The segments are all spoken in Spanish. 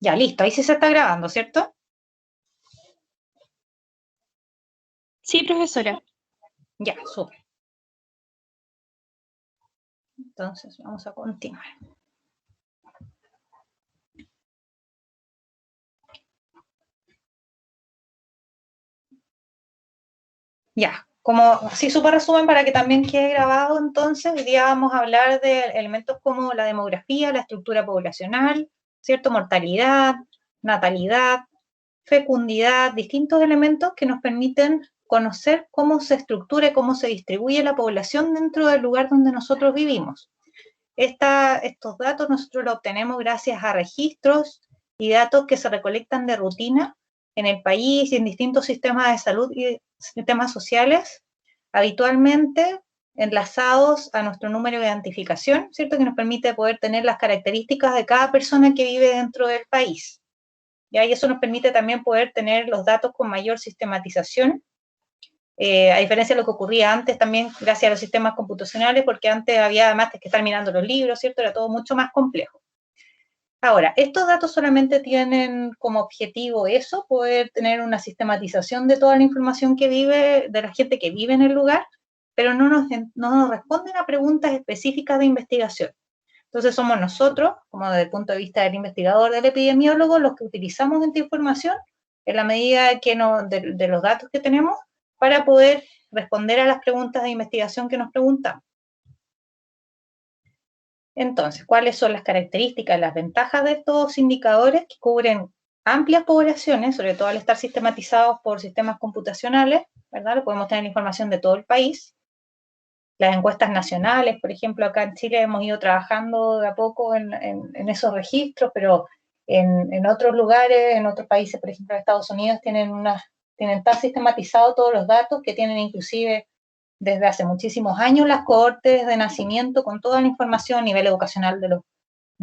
Ya, listo, ahí sí se está grabando, ¿cierto? Sí, profesora. Ya, súper. Entonces, vamos a continuar. Ya, como así súper resumen para que también quede grabado, entonces, hoy día vamos a hablar de elementos como la demografía, la estructura poblacional, ¿cierto? Mortalidad, natalidad, fecundidad, distintos elementos que nos permiten conocer cómo se estructura y cómo se distribuye la población dentro del lugar donde nosotros vivimos. Estos datos nosotros los obtenemos gracias a registros y datos que se recolectan de rutina en el país y en distintos sistemas de salud y sistemas sociales, habitualmente enlazados a nuestro número de identificación, ¿cierto? Que nos permite poder tener las características de cada persona que vive dentro del país. ¿Ya? Y eso nos permite también poder tener los datos con mayor sistematización, a diferencia de lo que ocurría antes también gracias a los sistemas computacionales, porque antes había además que estar mirando los libros, ¿cierto? Era todo mucho más complejo. Ahora, estos datos solamente tienen como objetivo eso, poder tener una sistematización de toda la información que vive, de la gente que vive en el lugar, pero no nos responden a preguntas específicas de investigación. Entonces somos nosotros, como desde el punto de vista del investigador, del epidemiólogo, los que utilizamos esta información en la medida que de los datos que tenemos para poder responder a las preguntas de investigación que nos preguntamos. Entonces, ¿cuáles son las características, las ventajas de estos indicadores que cubren amplias poblaciones, sobre todo al estar sistematizados por sistemas computacionales, ¿verdad? Podemos tener información de todo el país. Las encuestas nacionales, por ejemplo, acá en Chile hemos ido trabajando de a poco en esos registros, pero en otros lugares, en otros países, por ejemplo, en Estados Unidos, tienen tan sistematizados todos los datos que tienen inclusive desde hace muchísimos años las cohortes de nacimiento con toda la información a nivel educacional de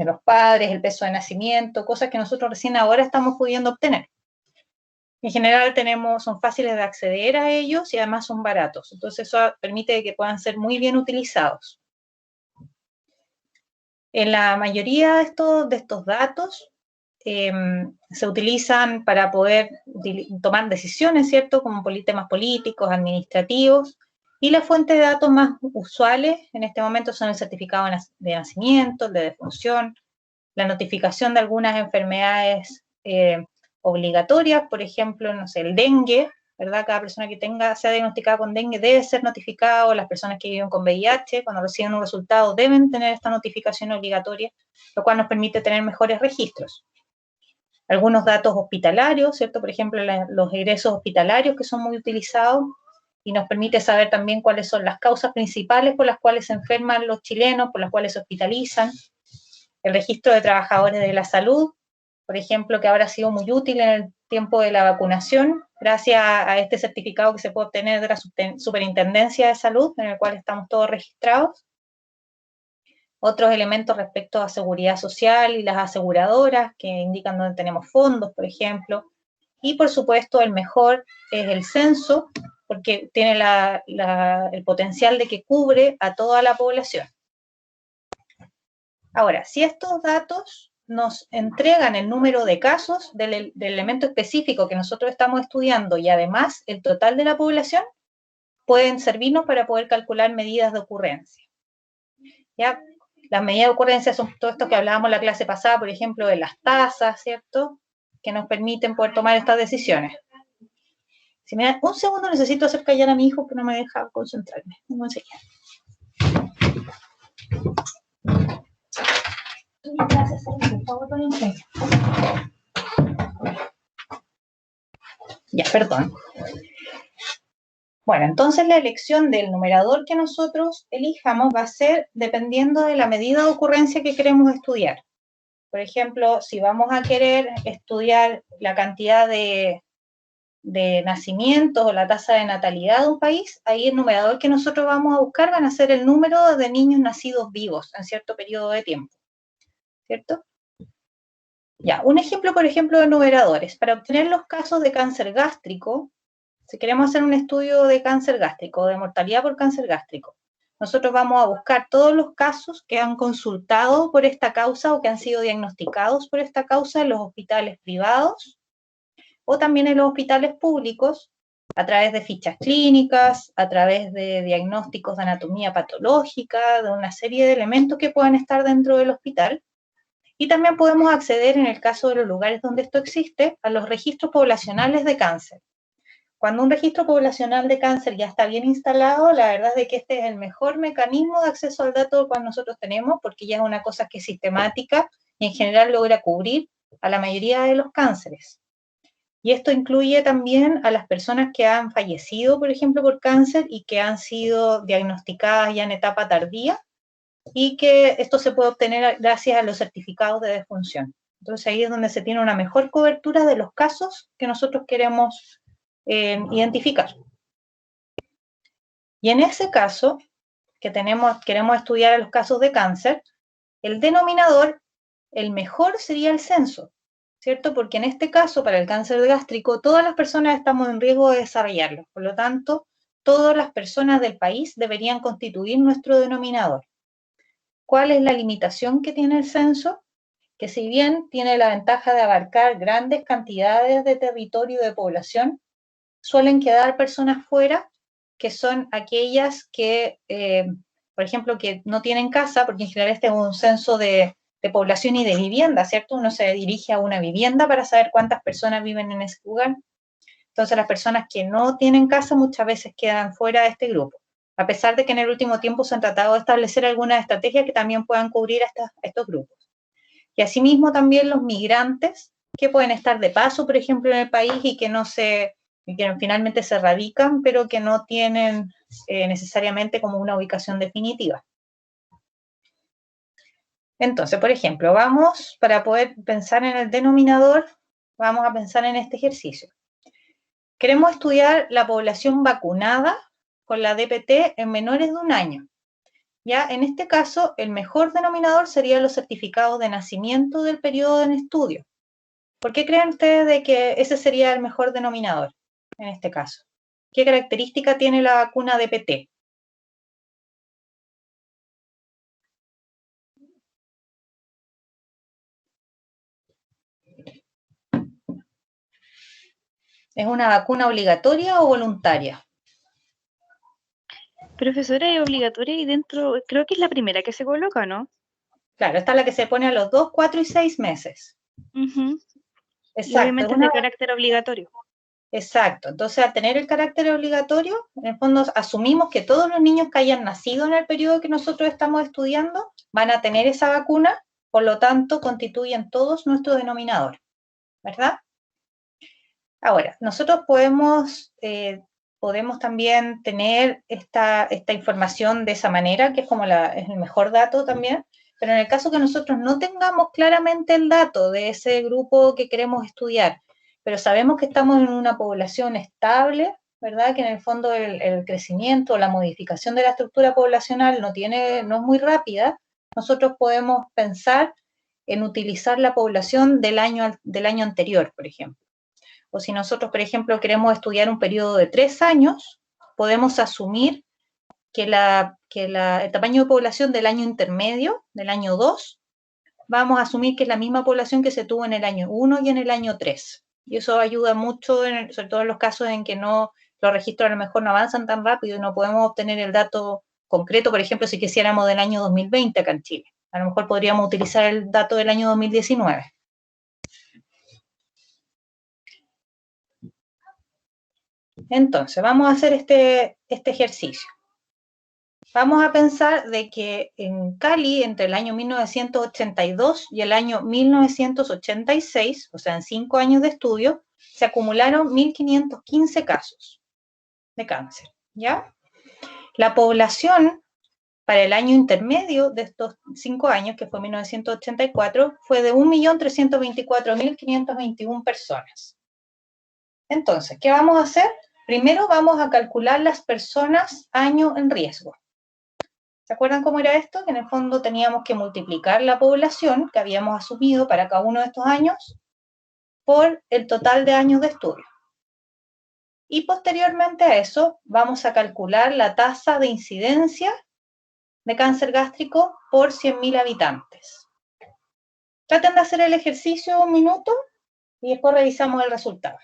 los padres, el peso de nacimiento, cosas que nosotros recién ahora estamos pudiendo obtener. En general son fáciles de acceder a ellos y además son baratos. Entonces eso permite que puedan ser muy bien utilizados. En la mayoría de estos datos se utilizan para poder tomar decisiones, ¿cierto? Como temas políticos, administrativos. Y las fuentes de datos más usuales en este momento son el certificado de nacimiento, el de defunción, la notificación de algunas enfermedades obligatorias, por ejemplo, no sé, el dengue, ¿verdad? Cada persona que sea diagnosticada con dengue debe ser notificado, las personas que viven con VIH, cuando reciben un resultado, deben tener esta notificación obligatoria, lo cual nos permite tener mejores registros. Algunos datos hospitalarios, ¿cierto? Por ejemplo, los egresos hospitalarios que son muy utilizados y nos permite saber también cuáles son las causas principales por las cuales se enferman los chilenos, por las cuales se hospitalizan. El registro de trabajadores de la salud, por ejemplo, que ahora ha sido muy útil en el tiempo de la vacunación, gracias a este certificado que se puede obtener de la Superintendencia de Salud, en el cual estamos todos registrados. Otros elementos respecto a seguridad social y las aseguradoras, que indican dónde tenemos fondos, por ejemplo. Y, por supuesto, el mejor es el censo, porque tiene el potencial de que cubre a toda la población. Ahora, si estos datos nos entregan el número de casos del elemento específico que nosotros estamos estudiando y además el total de la población, pueden servirnos para poder calcular medidas de ocurrencia. ¿Ya? Las medidas de ocurrencia son todo esto que hablábamos en la clase pasada, por ejemplo, de las tasas, ¿cierto? Que nos permiten poder tomar estas decisiones. Si me dan un segundo, necesito hacer callar a mi hijo que no me deja concentrarme. Vamos a enseñar. Ya, perdón. Bueno, entonces la elección del numerador que nosotros elijamos va a ser dependiendo de la medida de ocurrencia que queremos estudiar. Por ejemplo, si vamos a querer estudiar la cantidad de nacimientos o la tasa de natalidad de un país, ahí el numerador que nosotros vamos a buscar van a ser el número de niños nacidos vivos en cierto periodo de tiempo, ¿cierto? Ya, un ejemplo, por ejemplo, de numeradores. Para obtener los casos de cáncer gástrico, si queremos hacer un estudio de cáncer gástrico, de mortalidad por cáncer gástrico, nosotros vamos a buscar todos los casos que han consultado por esta causa o que han sido diagnosticados por esta causa en los hospitales privados o también en los hospitales públicos, a través de fichas clínicas, a través de diagnósticos de anatomía patológica, de una serie de elementos que puedan estar dentro del hospital. Y también podemos acceder, en el caso de los lugares donde esto existe, a los registros poblacionales de cáncer. Cuando un registro poblacional de cáncer ya está bien instalado, la verdad es que este es el mejor mecanismo de acceso al dato que nosotros tenemos, porque ya es una cosa que es sistemática y en general logra cubrir a la mayoría de los cánceres. Y esto incluye también a las personas que han fallecido, por ejemplo, por cáncer y que han sido diagnosticadas ya en etapa tardía, y que esto se puede obtener gracias a los certificados de defunción. Entonces ahí es donde se tiene una mejor cobertura de los casos que nosotros queremos identificar. Y en ese caso, que queremos estudiar los casos de cáncer, el denominador, el mejor sería el censo, ¿cierto? Porque en este caso, para el cáncer gástrico, todas las personas estamos en riesgo de desarrollarlo. Por lo tanto, todas las personas del país deberían constituir nuestro denominador. ¿Cuál es la limitación que tiene el censo? Que si bien tiene la ventaja de abarcar grandes cantidades de territorio de población, suelen quedar personas fuera, que son aquellas que, por ejemplo, que no tienen casa, porque en general este es un censo de población y de vivienda, ¿cierto? Uno se dirige a una vivienda para saber cuántas personas viven en ese lugar. Entonces las personas que no tienen casa muchas veces quedan fuera de este grupo, a pesar de que en el último tiempo se han tratado de establecer algunas estrategias que también puedan cubrir a estos grupos. Y asimismo también los migrantes que pueden estar de paso, por ejemplo, en el país y que finalmente se radican, pero que no tienen necesariamente como una ubicación definitiva. Entonces, por ejemplo, para poder pensar en el denominador, vamos a pensar en este ejercicio. Queremos estudiar la población vacunada con la DPT en menores de 1 año. Ya, en este caso, el mejor denominador serían los certificados de nacimiento del periodo en estudio. ¿Por qué creen ustedes de que ese sería el mejor denominador en este caso? ¿Qué característica tiene la vacuna DPT? ¿Es una vacuna obligatoria o voluntaria? Profesora, es obligatoria y dentro, creo que es la primera que se coloca, ¿no? Claro, esta es la que se pone a los 2, 4 y 6 meses. Y obviamente es de carácter obligatorio. Exacto. Entonces, al tener el carácter obligatorio, en el fondo asumimos que todos los niños que hayan nacido en el periodo que nosotros estamos estudiando van a tener esa vacuna, por lo tanto, constituyen todos nuestro denominador, ¿verdad? Ahora, nosotros podemos también tener esta información de esa manera, que es como es el mejor dato también, pero en el caso que nosotros no tengamos claramente el dato de ese grupo que queremos estudiar, pero sabemos que estamos en una población estable, ¿verdad? Que en el fondo el crecimiento, la modificación de la estructura poblacional no es muy rápida, nosotros podemos pensar en utilizar la población del año anterior, por ejemplo. O si nosotros, por ejemplo, queremos estudiar un periodo de 3 años, podemos asumir que el tamaño de población del año intermedio, del año 2, vamos a asumir que es la misma población que se tuvo en el año 1 y en el año 3. Y eso ayuda mucho, sobre todo en los casos en que los registros a lo mejor no avanzan tan rápido y no podemos obtener el dato concreto, por ejemplo, si quisiéramos del año 2020 acá en Chile. A lo mejor podríamos utilizar el dato del año 2019. Entonces, vamos a hacer este ejercicio. Vamos a pensar de que en Cali, entre el año 1982 y el año 1986, o sea, en 5 años de estudio, se acumularon 1.515 casos de cáncer, ¿ya? La población para el año intermedio de estos 5 años, que fue 1984, fue de 1.324.521 personas. Entonces, ¿qué vamos a hacer? Primero vamos a calcular las personas año en riesgo. ¿Se acuerdan cómo era esto? Que en el fondo teníamos que multiplicar la población que habíamos asumido para cada uno de estos años por el total de años de estudio. Y posteriormente a eso vamos a calcular la tasa de incidencia de cáncer gástrico por 100.000 habitantes. Traten de hacer el ejercicio un minuto y después revisamos el resultado.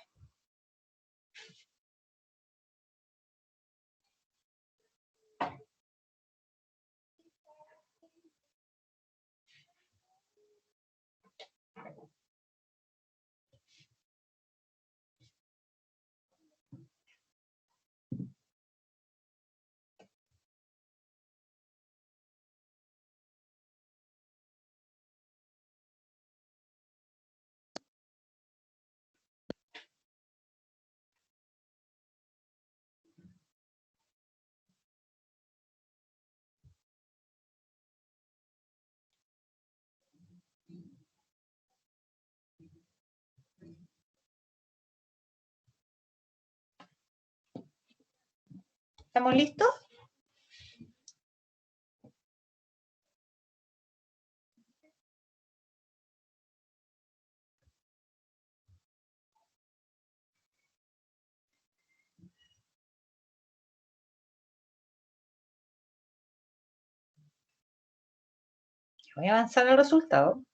¿Estamos listos? Voy a avanzar al resultado.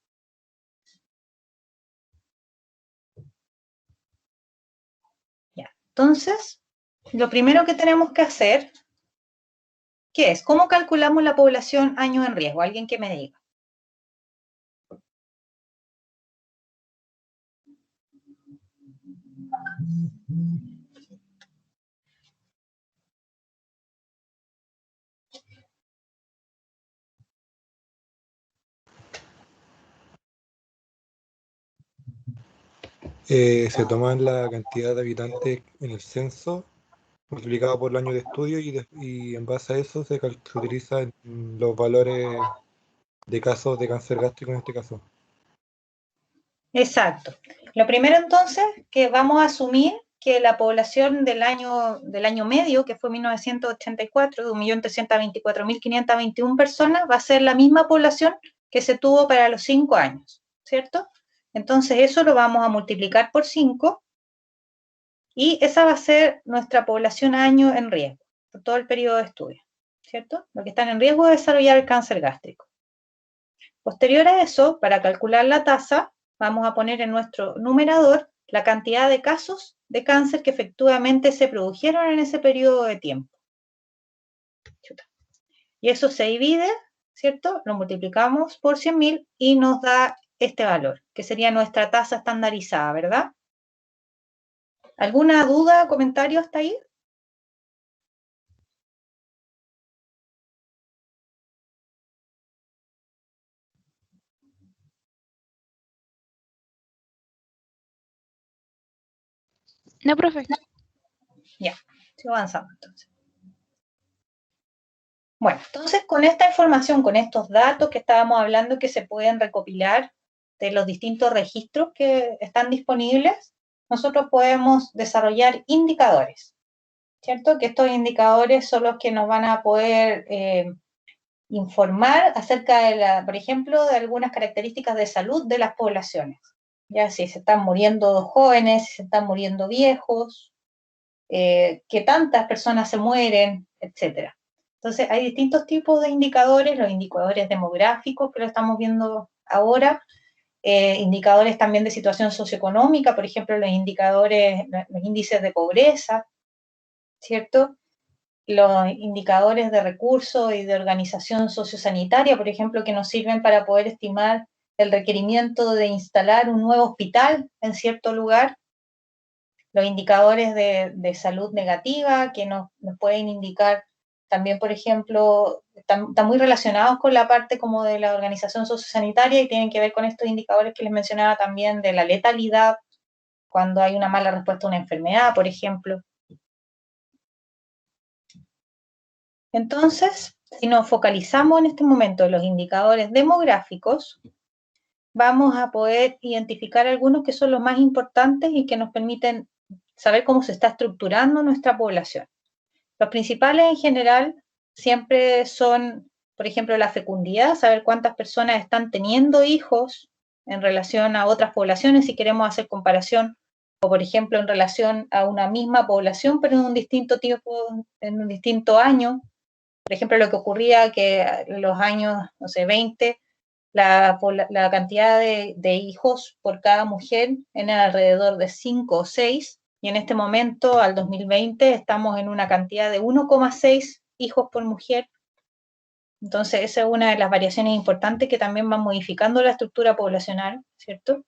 Ya. Entonces, lo primero que tenemos que hacer, ¿qué es? ¿Cómo calculamos la población años en riesgo? Alguien que me diga. Se toma la cantidad de habitantes en el censo multiplicado por el año de estudio y en base a eso se utilizan los valores de casos de cáncer gástrico en este caso. Exacto. Lo primero entonces que vamos a asumir que la población del año medio, que fue 1984, de 1.324.521 personas, va a ser la misma población que se tuvo para los 5 años, ¿cierto? Entonces eso lo vamos a multiplicar por 5 y esa va a ser nuestra población año en riesgo, por todo el periodo de estudio, ¿cierto? Los que están en riesgo de desarrollar el cáncer gástrico. Posterior a eso, para calcular la tasa, vamos a poner en nuestro numerador la cantidad de casos de cáncer que efectivamente se produjeron en ese periodo de tiempo. Y eso se divide, ¿cierto? Lo multiplicamos por 100.000 y nos da este valor, que sería nuestra tasa estandarizada, ¿verdad? ¿Alguna duda, comentario hasta ahí? No, profe. Ya, sigo avanzando entonces. Bueno, entonces con esta información, con estos datos que estábamos hablando que se pueden recopilar de los distintos registros que están disponibles, nosotros podemos desarrollar indicadores, ¿cierto? Que estos indicadores son los que nos van a poder informar acerca de, por ejemplo, de algunas características de salud de las poblaciones. Ya si se están muriendo jóvenes, si se están muriendo viejos, qué tantas personas se mueren, etcétera. Entonces, hay distintos tipos de indicadores, los indicadores demográficos, que lo estamos viendo ahora, indicadores también de situación socioeconómica, por ejemplo, los índices de pobreza, ¿cierto? Los indicadores de recursos y de organización sociosanitaria, por ejemplo, que nos sirven para poder estimar el requerimiento de instalar un nuevo hospital en cierto lugar, los indicadores de salud negativa, que nos pueden indicar también, por ejemplo, están muy relacionados con la parte como de la organización sociosanitaria y tienen que ver con estos indicadores que les mencionaba también de la letalidad, cuando hay una mala respuesta a una enfermedad, por ejemplo. Entonces, si nos focalizamos en este momento en los indicadores demográficos, vamos a poder identificar algunos que son los más importantes y que nos permiten saber cómo se está estructurando nuestra población. Los principales en general siempre son, por ejemplo, la fecundidad, saber cuántas personas están teniendo hijos en relación a otras poblaciones, si queremos hacer comparación, o por ejemplo en relación a una misma población, pero en un distinto tiempo, en un distinto año, Por ejemplo, lo que ocurría que en los años, no sé, 20, la cantidad de hijos por cada mujer era alrededor de 5 o 6, y en este momento, al 2020, estamos en una cantidad de 1,6 hijos por mujer. Entonces, esa es una de las variaciones importantes que también van modificando la estructura poblacional, ¿cierto?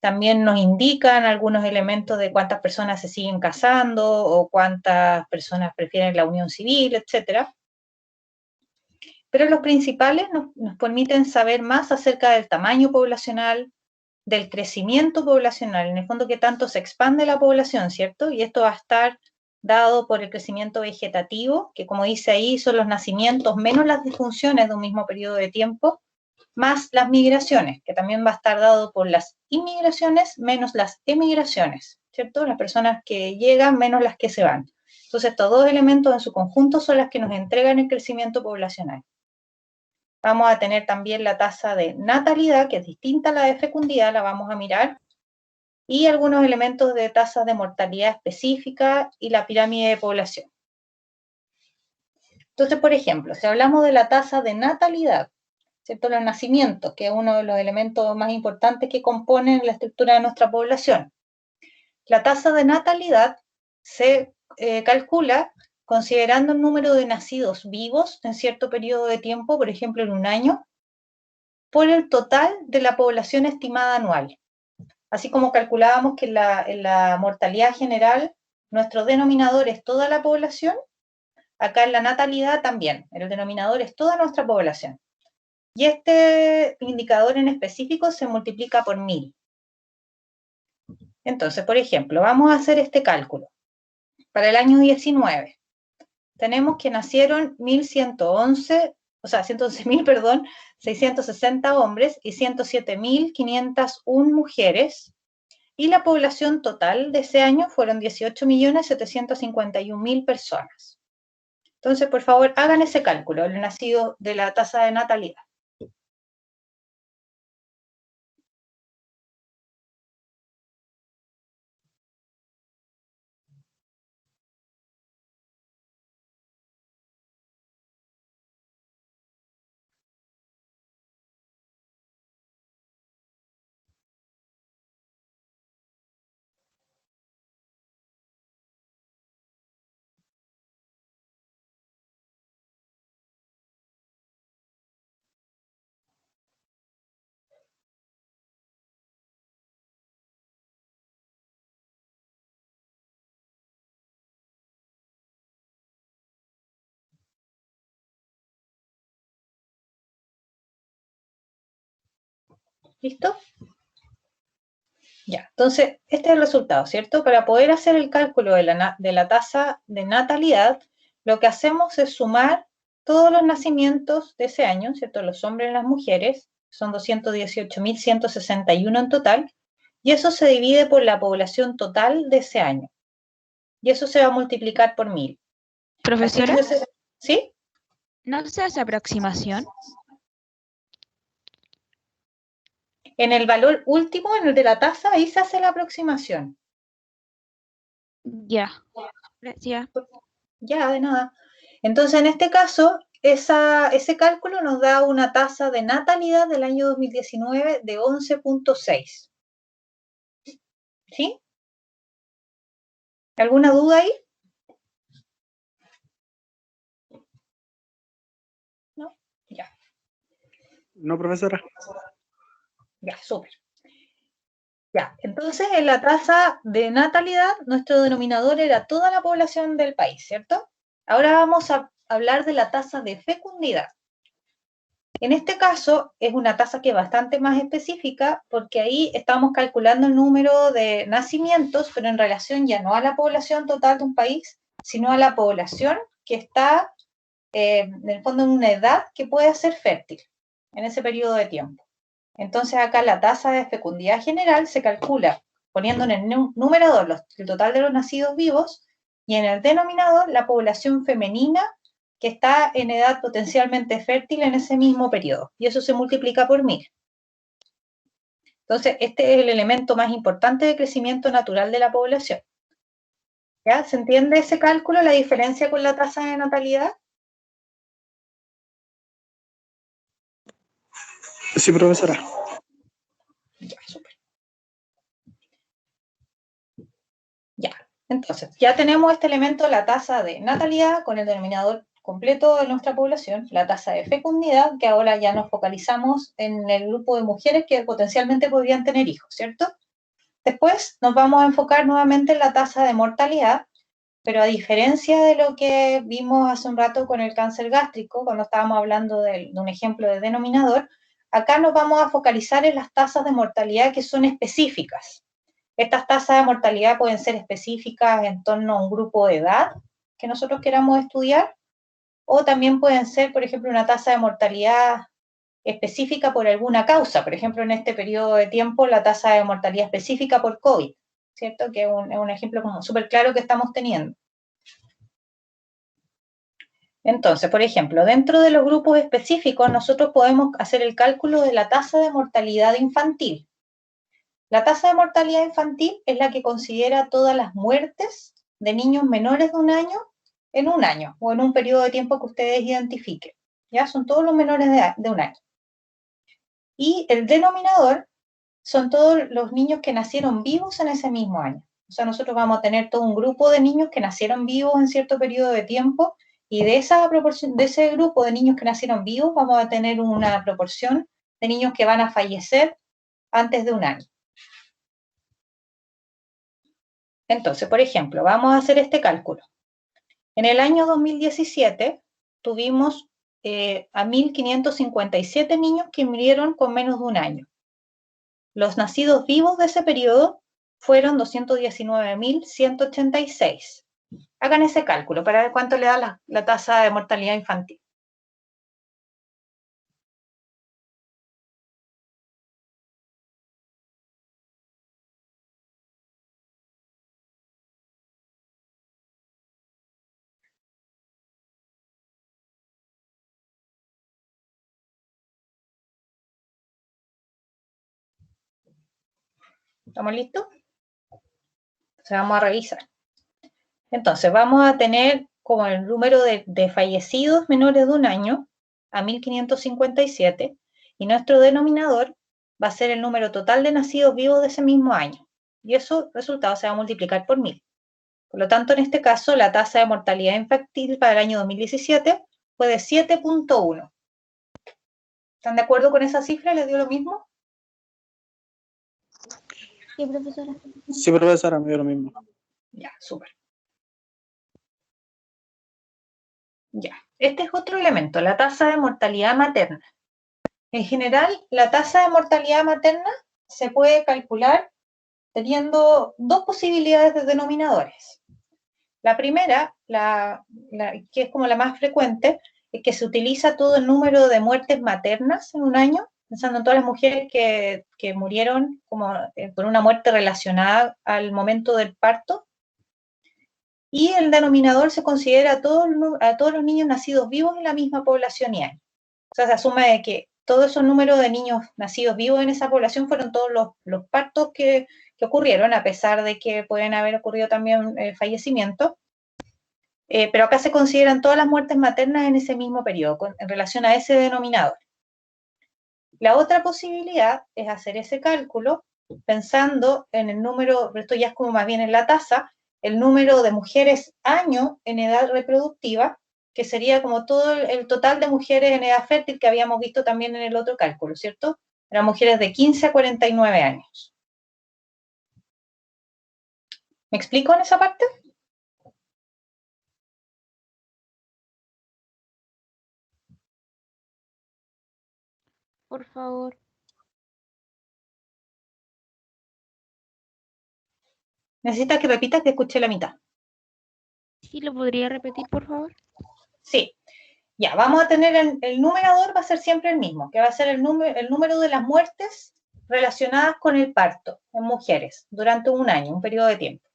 También nos indican algunos elementos de cuántas personas se siguen casando o cuántas personas prefieren la unión civil, etcétera. Pero los principales nos permiten saber más acerca del tamaño poblacional, del crecimiento poblacional, en el fondo que tanto se expande la población, ¿cierto? Y esto va a estar dado por el crecimiento vegetativo, que como dice ahí, son los nacimientos menos las disfunciones de un mismo periodo de tiempo, más las migraciones, que también va a estar dado por las inmigraciones menos las emigraciones, ¿cierto? Las personas que llegan menos las que se van. Entonces, estos dos elementos en su conjunto son las que nos entregan el crecimiento poblacional. Vamos a tener también la tasa de natalidad, que es distinta a la de fecundidad, la vamos a mirar, y algunos elementos de tasas de mortalidad específica y la pirámide de población. Entonces, por ejemplo, si hablamos de la tasa de natalidad, ¿cierto? Los nacimientos, que es uno de los elementos más importantes que componen la estructura de nuestra población. La tasa de natalidad se calcula considerando el número de nacidos vivos en cierto periodo de tiempo, por ejemplo en un año, por el total de la población estimada anual. Así como calculábamos que en la mortalidad general nuestro denominador es toda la población, acá en la natalidad también, el denominador es toda nuestra población. Y este indicador en específico se multiplica por 1000. Entonces, por ejemplo, vamos a hacer este cálculo. Para el año 19, tenemos que nacieron 660 hombres y 107.501 mujeres, y la población total de ese año fueron 18.751.000 personas. Entonces, por favor, hagan ese cálculo, el nacido de la tasa de natalidad. ¿Listo? Ya, entonces, este es el resultado, ¿cierto? Para poder hacer el cálculo de la tasa de natalidad, lo que hacemos es sumar todos los nacimientos de ese año, ¿cierto? Los hombres y las mujeres, son 218.161 en total, y eso se divide por la población total de ese año. Y eso se va a multiplicar por 1000. Profesora, ¿Sí? ¿no se hace aproximación? En el valor último, en el de la tasa, ahí se hace la aproximación. Ya, gracias. Ya, de nada. Entonces, en este caso, ese cálculo nos da una tasa de natalidad del año 2019 de 11.6. ¿Sí? ¿Alguna duda ahí? ¿No? Ya. No, profesora. Ya, súper. Ya, entonces en la tasa de natalidad, nuestro denominador era toda la población del país, ¿cierto? Ahora vamos a hablar de la tasa de fecundidad. En este caso es una tasa que es bastante más específica porque ahí estamos calculando el número de nacimientos, pero en relación ya no a la población total de un país, sino a la población que está, en el fondo, en una edad que puede ser fértil en ese periodo de tiempo. Entonces acá la tasa de fecundidad general se calcula poniendo en el numerador el total de los nacidos vivos y en el denominador la población femenina que está en edad potencialmente fértil en ese mismo periodo. Y eso se multiplica por 1000. Entonces, este es el elemento más importante de crecimiento natural de la población. ¿Ya? ¿Se entiende ese cálculo, la diferencia con la tasa de natalidad? Sí, profesora. Ya, súper. Ya, entonces, ya tenemos este elemento, la tasa de natalidad con el denominador completo de nuestra población, la tasa de fecundidad, que ahora ya nos focalizamos en el grupo de mujeres que potencialmente podrían tener hijos, ¿cierto? Después nos vamos a enfocar nuevamente en la tasa de mortalidad, pero a diferencia de lo que vimos hace un rato con el cáncer gástrico, cuando estábamos hablando de un ejemplo de denominador, acá nos vamos a focalizar en las tasas de mortalidad que son específicas. Estas tasas de mortalidad pueden ser específicas en torno a un grupo de edad que nosotros queramos estudiar, o también pueden ser, por ejemplo, una tasa de mortalidad específica por alguna causa. Por ejemplo, en este periodo de tiempo, la tasa de mortalidad específica por COVID, ¿cierto? Que es un ejemplo como súper claro que estamos teniendo. Entonces, por ejemplo, dentro de los grupos específicos, nosotros podemos hacer el cálculo de la tasa de mortalidad infantil. La tasa de mortalidad infantil es la que considera todas las muertes de niños menores de un año en un año o en un periodo de tiempo que ustedes identifiquen. ¿Ya? Son todos los menores de un año. Y el denominador son todos los niños que nacieron vivos en ese mismo año. O sea, nosotros vamos a tener todo un grupo de niños que nacieron vivos en cierto periodo de tiempo y de esa proporción, de ese grupo de niños que nacieron vivos, vamos a tener una proporción de niños que van a fallecer antes de un año. Entonces, por ejemplo, vamos a hacer este cálculo. En el año 2017 tuvimos a 1.557 niños que murieron con menos de un año. Los nacidos vivos de ese periodo fueron 219.186. Hagan ese cálculo para ver cuánto le da la tasa de mortalidad infantil. ¿Estamos listos? Entonces vamos a revisar. Entonces vamos a tener como el número de fallecidos menores de un año a 1.557 y nuestro denominador va a ser el número total de nacidos vivos de ese mismo año. Y eso resultado se va a multiplicar por 1.000. Por lo tanto, en este caso, la tasa de mortalidad infantil para el año 2017 fue de 7.1. ¿Están de acuerdo con esa cifra? ¿Les dio lo mismo? Sí, profesora. Sí, profesora, me dio lo mismo. Ya, súper. Ya, este es otro elemento, la tasa de mortalidad materna. En general, la tasa de mortalidad materna se puede calcular teniendo dos posibilidades de denominadores. La primera, que es como la más frecuente, es que se utiliza todo el número de muertes maternas en un año, pensando en todas las mujeres que murieron como, por una muerte relacionada al momento del parto. Y el denominador se considera a todos los niños nacidos vivos en la misma población y año. O sea, se asume de que todos esos números de niños nacidos vivos en esa población fueron todos los partos que ocurrieron, a pesar de que pueden haber ocurrido también fallecimientos. Pero acá se consideran todas las muertes maternas en ese mismo periodo, en relación a ese denominador. La otra posibilidad es hacer ese cálculo pensando en el número, pero esto ya es como más bien en la tasa, el número de mujeres año en edad reproductiva, que sería como todo el total de mujeres en edad fértil que habíamos visto también en el otro cálculo, ¿cierto? Eran mujeres de 15 a 49 años. ¿Me explico en esa parte? Por favor. Necesitas que repitas que escuché la mitad. ¿Sí lo podría repetir, por favor? Sí. Ya, vamos a tener el numerador, va a ser siempre el mismo, que va a ser el número de las muertes relacionadas con el parto en mujeres durante un año, un periodo de tiempo.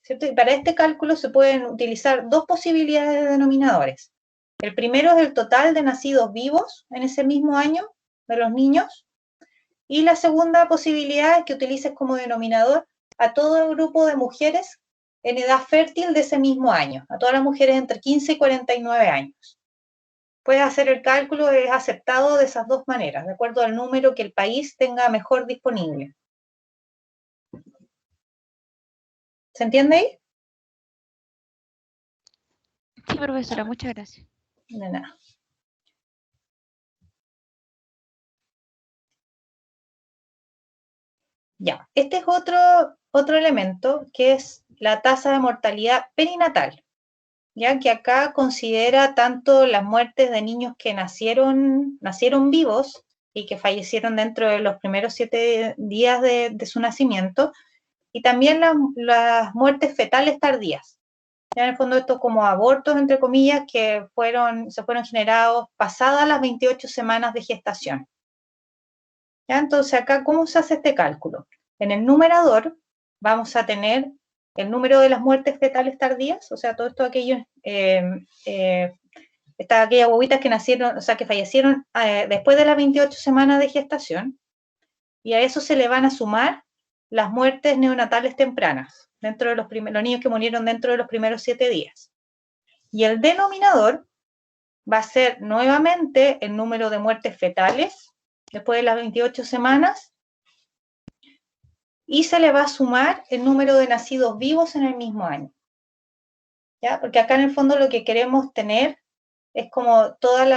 ¿Cierto? Y para este cálculo se pueden utilizar dos posibilidades de denominadores. El primero es el total de nacidos vivos en ese mismo año de los niños, y la segunda posibilidad es que utilices como denominador a todo el grupo de mujeres en edad fértil de ese mismo año, a todas las mujeres entre 15 y 49 años. puedes hacer el cálculo, es aceptado de esas dos maneras, de acuerdo al número que el país tenga mejor disponible. ¿Se entiende ahí? Sí, profesora, muchas gracias. De nada. Ya, este es otro elemento que es la tasa de mortalidad perinatal, ya que acá considera tanto las muertes de niños que nacieron vivos y que fallecieron dentro de los primeros 7 días de su nacimiento, y también las muertes fetales tardías. Ya en el fondo esto como abortos, entre comillas, que se fueron generados pasadas las 28 semanas de gestación. ¿Ya? Entonces acá, ¿cómo se hace este cálculo? En el numerador vamos a tener el número de las muertes fetales tardías, o sea, todo esto aquellas guaguitas que nacieron, o sea, que fallecieron después de las 28 semanas de gestación, y a eso se le van a sumar las muertes neonatales tempranas, dentro de los niños que murieron dentro de los primeros 7 días. Y el denominador va a ser nuevamente el número de muertes fetales después de las 28 semanas, y se le va a sumar el número de nacidos vivos en el mismo año. ¿Ya? Porque acá en el fondo lo que queremos tener es como todos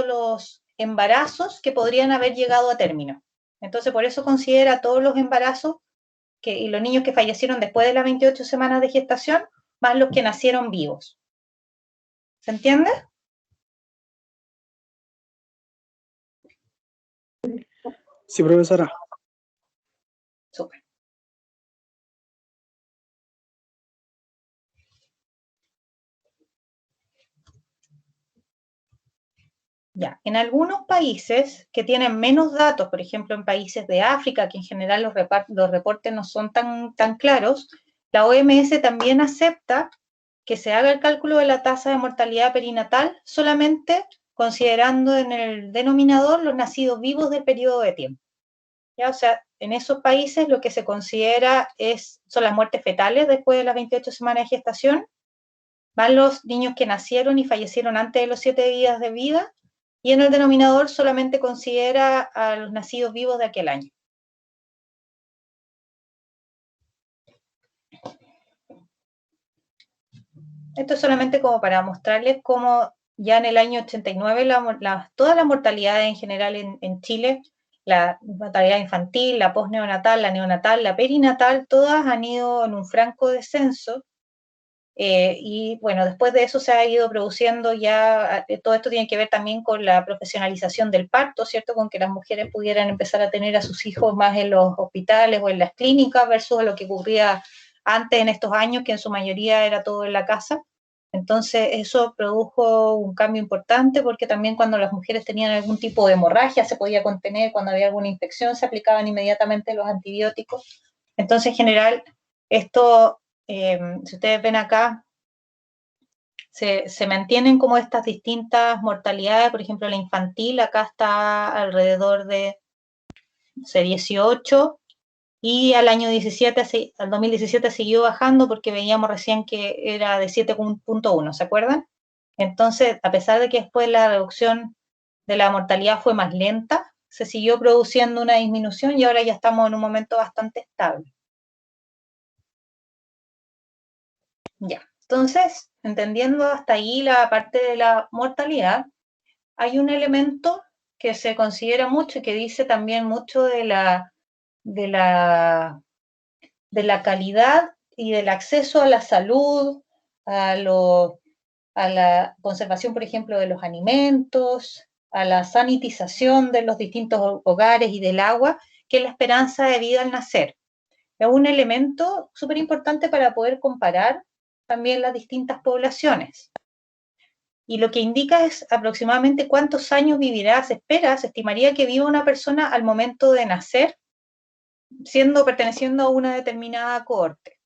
los embarazos que podrían haber llegado a término. Entonces, por eso considera todos los embarazos y los niños que fallecieron después de las 28 semanas de gestación, más los que nacieron vivos. ¿Se entiende? Sí, profesora. Súper. Ya, en algunos países que tienen menos datos, por ejemplo en países de África, que en general los reportes no son tan claros, la OMS también acepta que se haga el cálculo de la tasa de mortalidad perinatal solamente considerando en el denominador los nacidos vivos del periodo de tiempo. ¿Ya? O sea, en esos países lo que se considera son las muertes fetales después de las 28 semanas de gestación, van los niños que nacieron y fallecieron antes de los 7 días de vida, y en el denominador solamente considera a los nacidos vivos de aquel año. Esto es solamente como para mostrarles cómo ya en el año 89 todas las mortalidades en general en Chile, la mortalidad infantil, la posneonatal, la neonatal, la perinatal, todas han ido en un franco descenso. Y bueno, después de eso se ha ido produciendo ya, todo esto tiene que ver también con la profesionalización del parto, ¿cierto? Con que las mujeres pudieran empezar a tener a sus hijos más en los hospitales o en las clínicas versus lo que ocurría antes en estos años, que en su mayoría era todo en la casa. Entonces eso produjo un cambio importante porque también cuando las mujeres tenían algún tipo de hemorragia se podía contener, cuando había alguna infección se aplicaban inmediatamente los antibióticos. Entonces en general esto... si ustedes ven acá, se mantienen como estas distintas mortalidades. Por ejemplo, la infantil acá está alrededor de 18, y al año 17, al 2017 siguió bajando porque veíamos recién que era de 7.1, ¿se acuerdan? Entonces, a pesar de que después la reducción de la mortalidad fue más lenta, se siguió produciendo una disminución y ahora ya estamos en un momento bastante estable. Ya, entonces, entendiendo hasta ahí la parte de la mortalidad, hay un elemento que se considera mucho y que dice también mucho de la calidad y del acceso a la salud, a la conservación, por ejemplo, de los alimentos, a la sanitización de los distintos hogares y del agua, que es la esperanza de vida al nacer. Es un elemento súper importante para poder comparar también las distintas poblaciones. Y lo que indica es aproximadamente cuántos años vivirá, se estimaría que viva una persona al momento de nacer, perteneciendo a una determinada cohorte.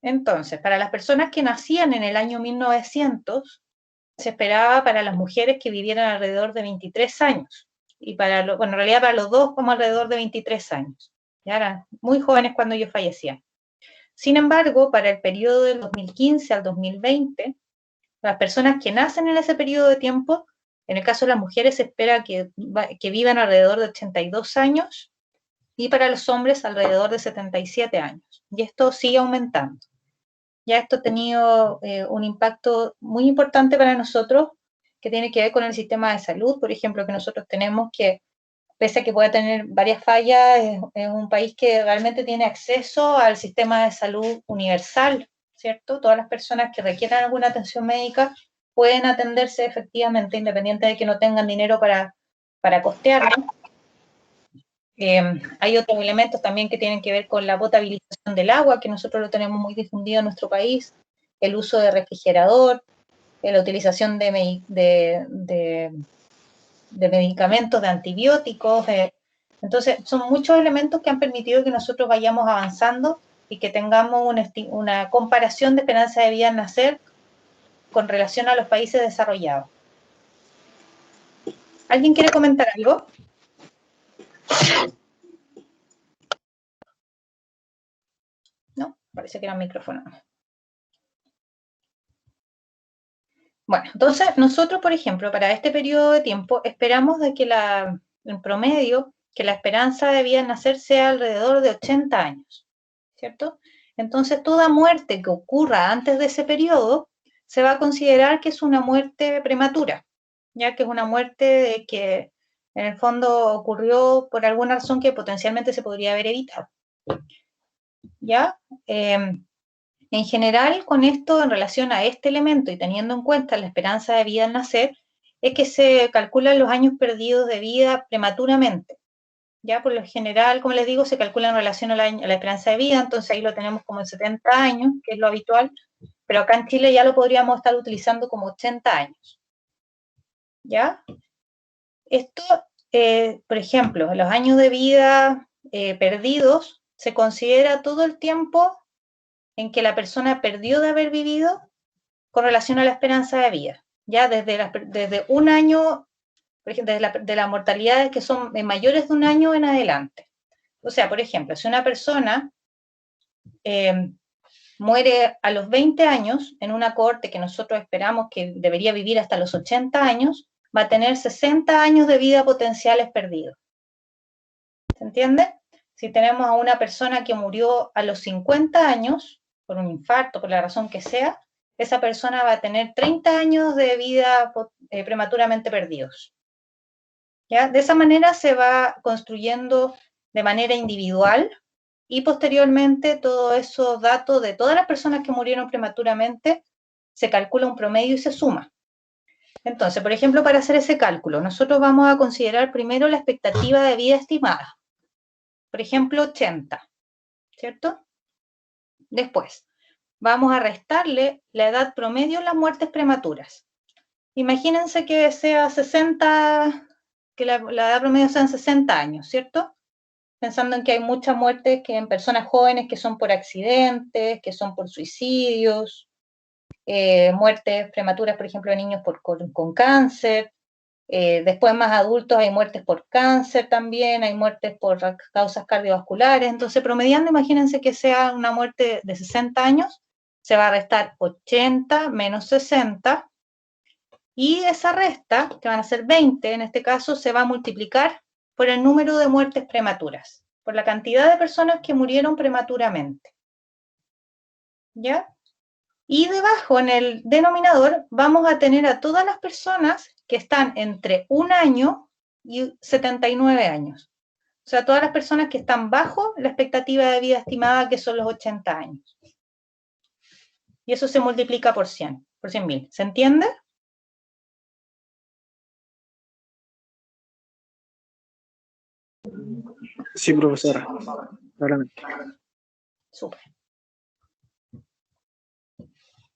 Entonces, para las personas que nacían en el año 1900, se esperaba para las mujeres que vivieran alrededor de 23 años. Y en realidad para los dos como alrededor de 23 años. Ya eran muy jóvenes cuando ellos fallecían. Sin embargo, para el periodo del 2015 al 2020, Las personas que nacen en ese periodo de tiempo, en el caso de las mujeres se espera que vivan alrededor de 82 años y para los hombres alrededor de 77 años. Y esto sigue aumentando. Ya esto ha tenido un impacto muy importante para nosotros que tiene que ver con el sistema de salud, por ejemplo, que nosotros tenemos que, pese a que pueda tener varias fallas, es un país que realmente tiene acceso al sistema de salud universal, ¿cierto? Todas las personas que requieran alguna atención médica pueden atenderse efectivamente, independiente de que no tengan dinero para costearlo. Hay otros elementos también que tienen que ver con la potabilización del agua, que nosotros lo tenemos muy difundido en nuestro país, el uso de refrigerador, la utilización de medicamentos, de antibióticos. Entonces, son muchos elementos que han permitido que nosotros vayamos avanzando y que tengamos una comparación de esperanza de vida al nacer con relación a los países desarrollados. ¿Alguien quiere comentar algo? No, parece que era un micrófono. Bueno, entonces nosotros, por ejemplo, para este periodo de tiempo esperamos de que en promedio, que la esperanza de vida al nacer sea alrededor de 80 años, ¿cierto? Entonces toda muerte que ocurra antes de ese periodo se va a considerar que es una muerte prematura, ya que es una muerte que en el fondo ocurrió por alguna razón que potencialmente se podría haber evitado. ¿Ya? En general, con esto, en relación a este elemento y teniendo en cuenta la esperanza de vida al nacer, es que se calculan los años perdidos de vida prematuramente. Ya, por lo general, como les digo, se calcula en relación a la esperanza de vida, entonces ahí lo tenemos como en 70 años, que es lo habitual, pero acá en Chile ya lo podríamos estar utilizando como 80 años. ¿Ya? Esto, por ejemplo, los años de vida perdidos se considera todo el tiempo en que la persona perdió de haber vivido con relación a la esperanza de vida, ya desde un año, por ejemplo, de las mortalidades que son mayores de un año en adelante. O sea, por ejemplo, si una persona muere a los 20 años en una cohorte que nosotros esperamos que debería vivir hasta los 80 años, va a tener 60 años de vida potenciales perdidos. ¿Se entiende? Si tenemos a una persona que murió a los 50 años, por un infarto, por la razón que sea, esa persona va a tener 30 años de vida prematuramente perdidos. ¿Ya? De esa manera se va construyendo de manera individual y posteriormente todos esos datos de todas las personas que murieron prematuramente se calcula un promedio y se suma. Entonces, por ejemplo, para hacer ese cálculo, nosotros vamos a considerar primero la expectativa de vida estimada. Por ejemplo, 80, ¿cierto? Después, vamos a restarle la edad promedio en las muertes prematuras. Imagínense que sea 60, que la edad promedio sean 60 años, ¿cierto? Pensando en que hay muchas muertes que en personas jóvenes que son por accidentes, que son por suicidios, muertes prematuras, por ejemplo, de niños con cáncer. Después, más adultos, hay muertes por cáncer también, hay muertes por causas cardiovasculares. Entonces, promediando, imagínense que sea una muerte de 60 años, se va a restar 80 menos 60, y esa resta, que van a ser 20, en este caso, se va a multiplicar por el número de muertes prematuras, por la cantidad de personas que murieron prematuramente. ¿Ya? Y debajo, en el denominador, vamos a tener a todas las personas que están entre 1 año y 79 años. O sea, todas las personas que están bajo la expectativa de vida estimada, que son los 80 años. Y eso se multiplica por 100, por 100.000. ¿Se entiende? Sí, profesora, claramente. Súper.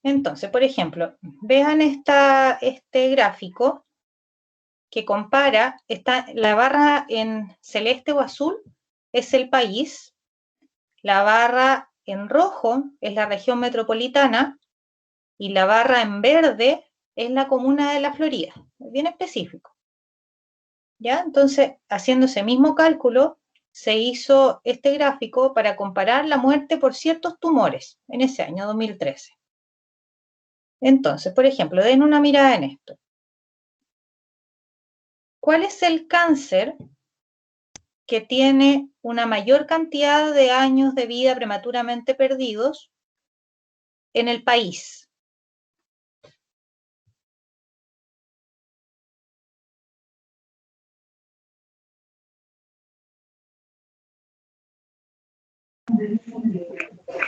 Entonces, por ejemplo, vean este gráfico que compara, la barra en celeste o azul es el país, la barra en rojo es la región metropolitana y la barra en verde es la comuna de La Florida, bien específico. ¿Ya? Entonces, haciendo ese mismo cálculo, se hizo este gráfico para comparar la muerte por ciertos tumores en ese año 2013. Entonces, por ejemplo, den una mirada en esto. ¿Cuál es el cáncer que tiene una mayor cantidad de años de vida prematuramente perdidos en el país?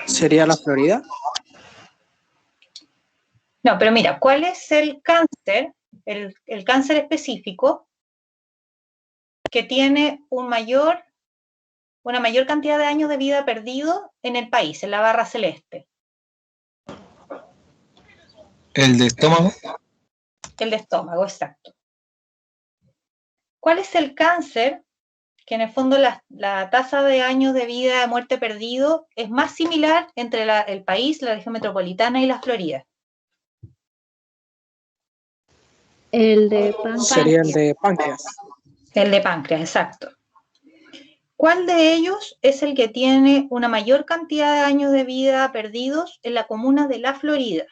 ¿Sería la Florida? No, pero mira, ¿cuál es el cáncer, el cáncer específico que tiene una mayor cantidad de años de vida perdido en el país, en la barra celeste? ¿El de estómago? El de estómago, exacto. ¿Cuál es el cáncer que en el fondo la tasa de años de vida de muerte perdido es más similar entre el país, la región metropolitana y la Florida? El de páncreas. Sería el de páncreas. El de páncreas, exacto. ¿Cuál de ellos es el que tiene una mayor cantidad de años de vida perdidos en la comuna de La Florida?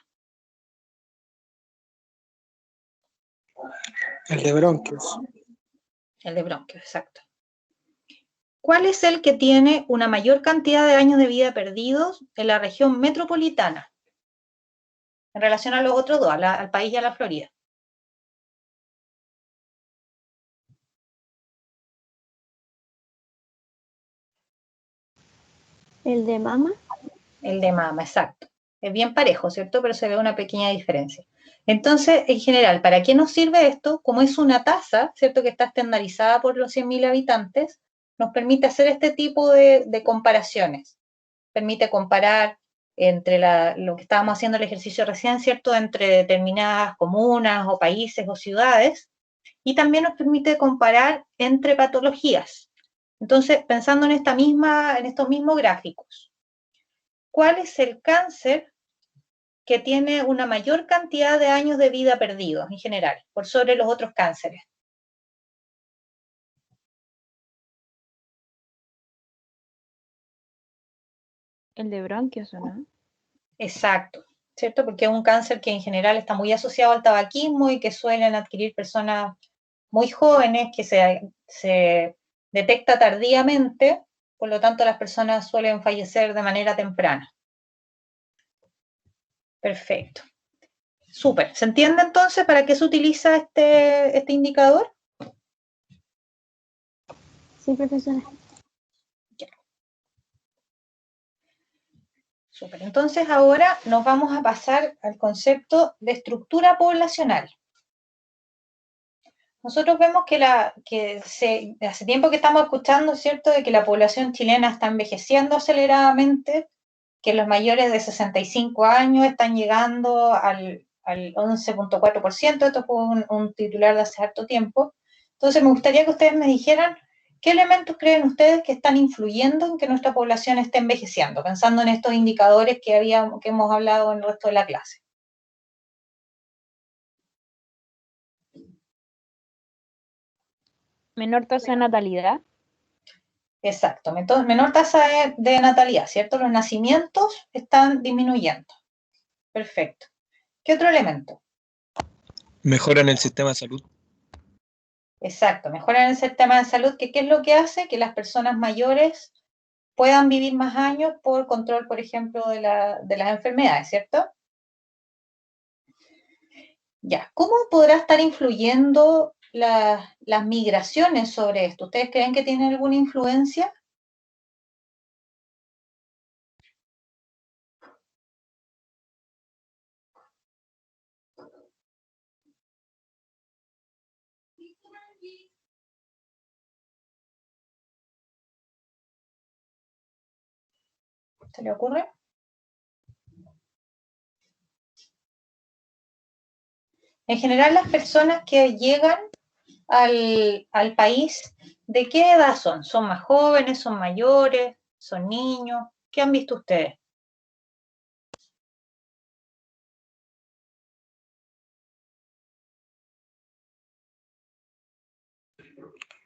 El de bronquios. El de bronquios, exacto. ¿Cuál es el que tiene una mayor cantidad de años de vida perdidos en la región metropolitana en relación a los otros dos, al país y a la Florida? El de mama. El de mama, exacto. Es bien parejo, ¿cierto? Pero se ve una pequeña diferencia. Entonces, en general, ¿para qué nos sirve esto? Como es una tasa, ¿cierto? Que está estandarizada por los 100.000 habitantes, nos permite hacer este tipo de comparaciones. Permite comparar entre lo que estábamos haciendo el ejercicio recién, ¿cierto? Entre determinadas comunas o países o ciudades, y también nos permite comparar entre patologías. Entonces, pensando en estos mismos gráficos, ¿cuál es el cáncer que tiene una mayor cantidad de años de vida perdidos en general, por sobre los otros cánceres? El de bronquios, ¿o no? Exacto, ¿cierto? Porque es un cáncer que en general está muy asociado al tabaquismo y que suelen adquirir personas muy jóvenes, que se detecta tardíamente, por lo tanto las personas suelen fallecer de manera temprana. Perfecto. Súper. ¿Se entiende entonces para qué se utiliza este indicador? Sí, profesora. Súper. Entonces ahora nos vamos a pasar al concepto de estructura poblacional. Nosotros vemos que hace tiempo que estamos escuchando, ¿cierto?, de que la población chilena está envejeciendo aceleradamente, que los mayores de 65 años están llegando al 11,4%, esto fue un titular de hace harto tiempo. Entonces me gustaría que ustedes me dijeran qué elementos creen ustedes que están influyendo en que nuestra población esté envejeciendo, pensando en estos indicadores que hemos hablado en el resto de la clase. Menor tasa de natalidad. Exacto, menor tasa de natalidad, ¿cierto? Los nacimientos están disminuyendo. Perfecto. ¿Qué otro elemento? Mejora en el sistema de salud. Exacto, mejoran el sistema de salud, que ¿qué es lo que hace? Que las personas mayores puedan vivir más años por control, por ejemplo, de las enfermedades, ¿cierto? Ya, ¿cómo podrá estar influyendo las migraciones sobre esto? ¿Ustedes creen que tienen alguna influencia? ¿Se le ocurre? En general, las personas que llegan al país, ¿de qué edad son? ¿Son más jóvenes, son mayores, son niños? ¿Qué han visto ustedes?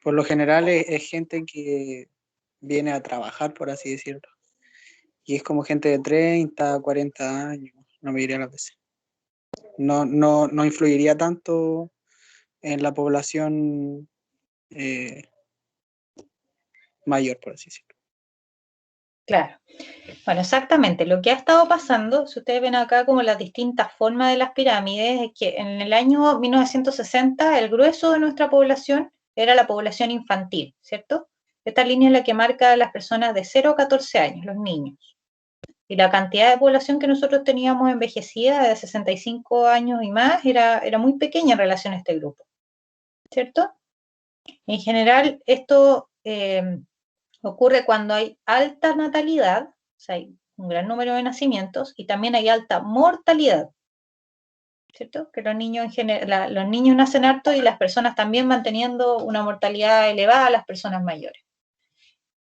Por lo general es gente que viene a trabajar, por así decirlo. Y es como gente de 30, 40 años, la mayoría de las veces. no influiría tanto en la población mayor, por así decirlo. Claro. Bueno, exactamente. Lo que ha estado pasando, si ustedes ven acá como las distintas formas de las pirámides, es que en el año 1960 el grueso de nuestra población era la población infantil, ¿cierto? Esta línea es la que marca a las personas de 0 a 14 años, los niños. Y la cantidad de población que nosotros teníamos envejecida de 65 años y más era muy pequeña en relación a este grupo, ¿cierto? En general, esto ocurre cuando hay alta natalidad, o sea, hay un gran número de nacimientos, y también hay alta mortalidad, ¿cierto? Que los niños, los niños nacen harto y las personas también van teniendo una mortalidad elevada a las personas mayores.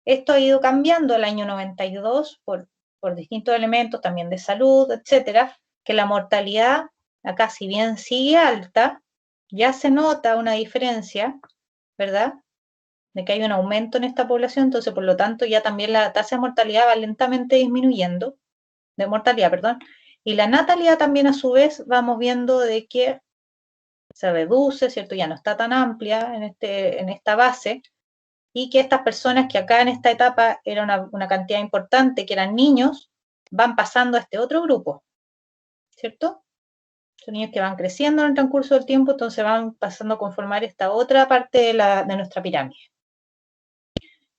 Esto ha ido cambiando el año 92 por distintos elementos también de salud, etcétera, que la mortalidad acá, si bien sigue alta, ya se nota una diferencia, ¿verdad? De que hay un aumento en esta población, entonces por lo tanto ya también la tasa de mortalidad va lentamente disminuyendo, de mortalidad, perdón, y la natalidad también a su vez vamos viendo de que se reduce, ¿cierto? Ya no está tan amplia en esta base, y que estas personas que acá en esta etapa era una cantidad importante, que eran niños, van pasando a este otro grupo, ¿cierto? Son niños que van creciendo en el transcurso del tiempo, entonces van pasando a conformar esta otra parte de nuestra pirámide.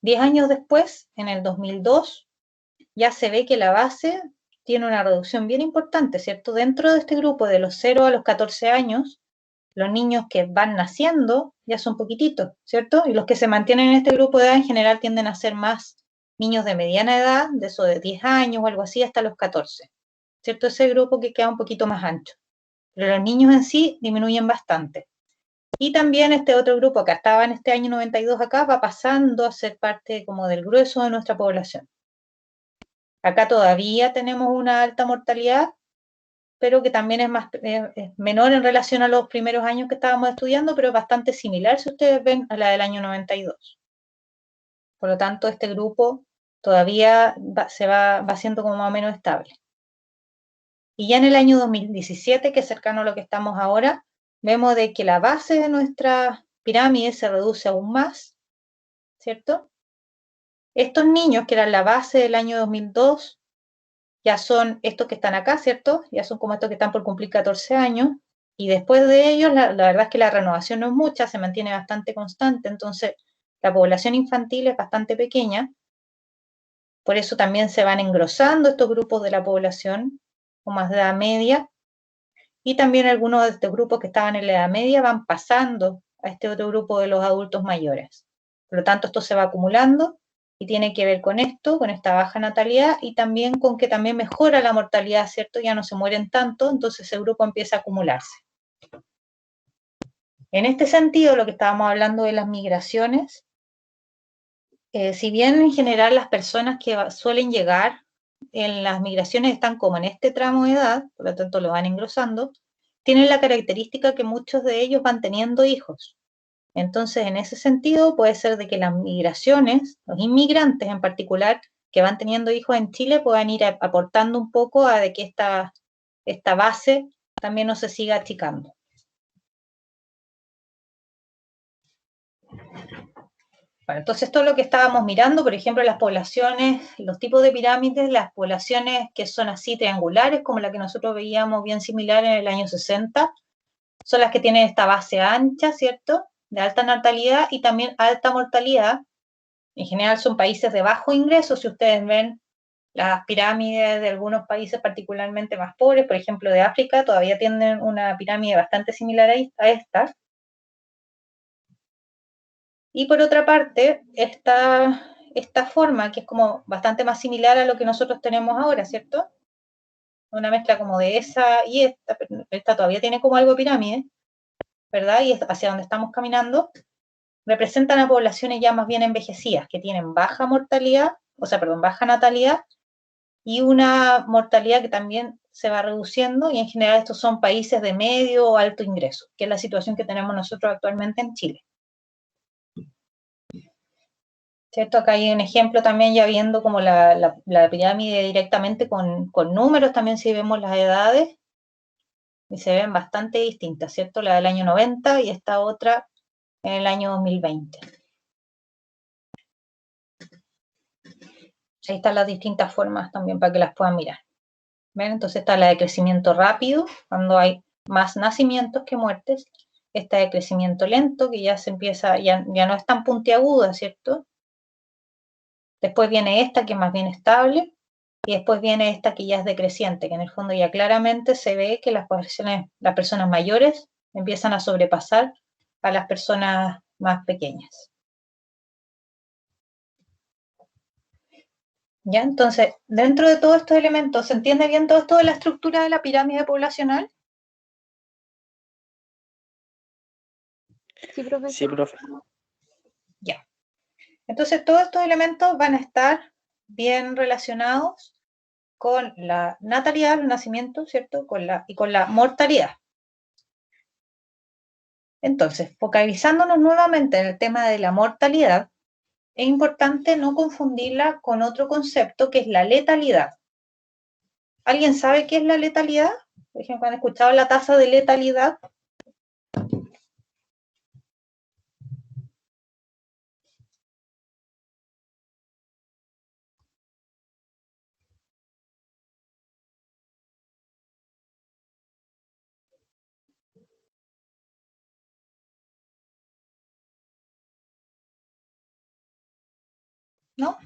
10 años después, en el 2002, ya se ve que la base tiene una reducción bien importante, ¿cierto? Dentro de este grupo de los 0 a los 14 años, los niños que van naciendo ya son poquititos, ¿cierto? Y los que se mantienen en este grupo de edad en general tienden a ser más niños de mediana edad, de eso de 10 años o algo así, hasta los 14, ¿cierto? Ese grupo que queda un poquito más ancho. Pero los niños en sí disminuyen bastante. Y también este otro grupo que estaba en este año 92 acá va pasando a ser parte como del grueso de nuestra población. Acá todavía tenemos una alta mortalidad, pero que también es menor en relación a los primeros años que estábamos estudiando, pero es bastante similar, si ustedes ven, a la del año 92. Por lo tanto, este grupo todavía se va siendo como más o menos estable. Y ya en el año 2017, que es cercano a lo que estamos ahora, vemos de que la base de nuestra pirámide se reduce aún más, ¿cierto? Estos niños, que eran la base del año 2002, ya son estos que están acá, ¿cierto? Ya son como estos que están por cumplir 14 años, y después de ellos, la verdad es que la renovación no es mucha, se mantiene bastante constante, entonces la población infantil es bastante pequeña, por eso también se van engrosando estos grupos de la población, con más de edad media, y también algunos de estos grupos que estaban en la edad media van pasando a este otro grupo de los adultos mayores. Por lo tanto, esto se va acumulando y tiene que ver con esto, con esta baja natalidad y también con que también mejora la mortalidad, ¿cierto? Ya no se mueren tanto, entonces ese grupo empieza a acumularse. En este sentido, lo que estábamos hablando de las migraciones, si bien en general las personas que suelen llegar en las migraciones están como en este tramo de edad, por lo tanto lo van engrosando, tienen la característica que muchos de ellos van teniendo hijos. Entonces, en ese sentido, puede ser de que las migraciones, los inmigrantes en particular, que van teniendo hijos en Chile, puedan ir aportando un poco a de que esta base también no se siga achicando. Bueno, entonces esto es lo que estábamos mirando, por ejemplo, las poblaciones, los tipos de pirámides, las poblaciones que son así triangulares, como la que nosotros veíamos bien similar en el año 60, son las que tienen esta base ancha, ¿cierto?, de alta natalidad y también alta mortalidad. En general son países de bajo ingreso, si ustedes ven las pirámides de algunos países particularmente más pobres, por ejemplo de África, todavía tienen una pirámide bastante similar a esta. Y por otra parte, esta forma, que es como bastante más similar a lo que nosotros tenemos ahora, ¿cierto? Una mezcla como de esa y esta todavía tiene como algo de pirámide, ¿verdad? Y es hacia donde estamos caminando, representan a poblaciones ya más bien envejecidas, que tienen baja mortalidad, baja natalidad, y una mortalidad que también se va reduciendo, y en general estos son países de medio o alto ingreso, que es la situación que tenemos nosotros actualmente en Chile. ¿Cierto? Acá hay un ejemplo también ya viendo como la pirámide directamente con números, también si vemos las edades, y se ven bastante distintas, ¿cierto? La del año 90 y esta otra en el año 2020. Ahí están las distintas formas también para que las puedan mirar. ¿Ven? Entonces está la de crecimiento rápido, cuando hay más nacimientos que muertes. Esta de crecimiento lento, que ya se empieza, ya no es tan puntiaguda, ¿cierto? Después viene esta, que es más bien estable, y después viene esta que ya es decreciente, que en el fondo ya claramente se ve que las personas mayores empiezan a sobrepasar a las personas más pequeñas. ¿Ya? Entonces, dentro de todos estos elementos, ¿se entiende bien todo esto de la estructura de la pirámide poblacional? Sí, profesor. Sí, profe. Ya. Entonces, todos estos elementos van a estar bien relacionados con la natalidad, el nacimiento, ¿cierto? Y con la mortalidad. Entonces, focalizándonos nuevamente en el tema de la mortalidad, es importante no confundirla con otro concepto que es la letalidad. ¿Alguien sabe qué es la letalidad? Por ejemplo, ¿han escuchado la tasa de letalidad? ¿No?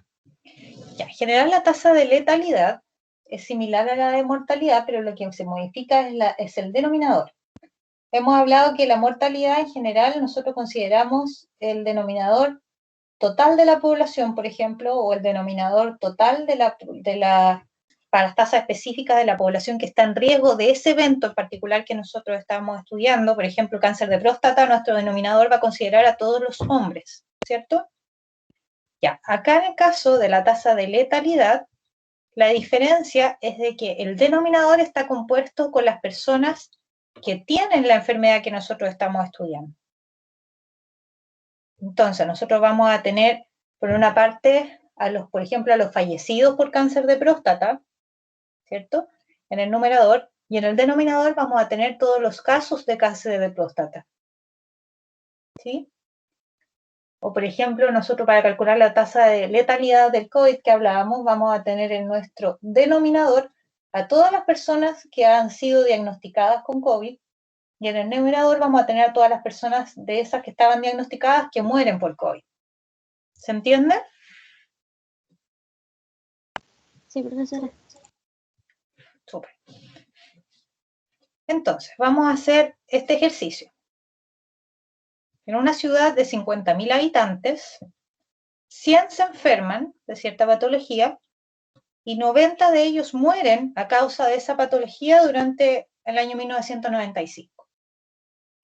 Ya, en general la tasa de letalidad es similar a la de mortalidad, pero lo que se modifica es el denominador. Hemos hablado que la mortalidad en general nosotros consideramos el denominador total de la población, por ejemplo, o el denominador total para las tasas específicas de la población que está en riesgo de ese evento en particular que nosotros estamos estudiando. Por ejemplo, cáncer de próstata, nuestro denominador va a considerar a todos los hombres, ¿cierto? Ya, acá en el caso de la tasa de letalidad, la diferencia es de que el denominador está compuesto con las personas que tienen la enfermedad que nosotros estamos estudiando. Entonces, nosotros vamos a tener, por una parte, por ejemplo, a los fallecidos por cáncer de próstata, ¿cierto? En el numerador, y en el denominador vamos a tener todos los casos de cáncer de próstata. ¿Sí? O, por ejemplo, nosotros para calcular la tasa de letalidad del COVID que hablábamos, vamos a tener en nuestro denominador a todas las personas que han sido diagnosticadas con COVID, y en el numerador vamos a tener a todas las personas de esas que estaban diagnosticadas que mueren por COVID. ¿Se entiende? Sí, profesora. Súper. Entonces, vamos a hacer este ejercicio. En una ciudad de 50.000 habitantes, 100 se enferman de cierta patología y 90 de ellos mueren a causa de esa patología durante el año 1995.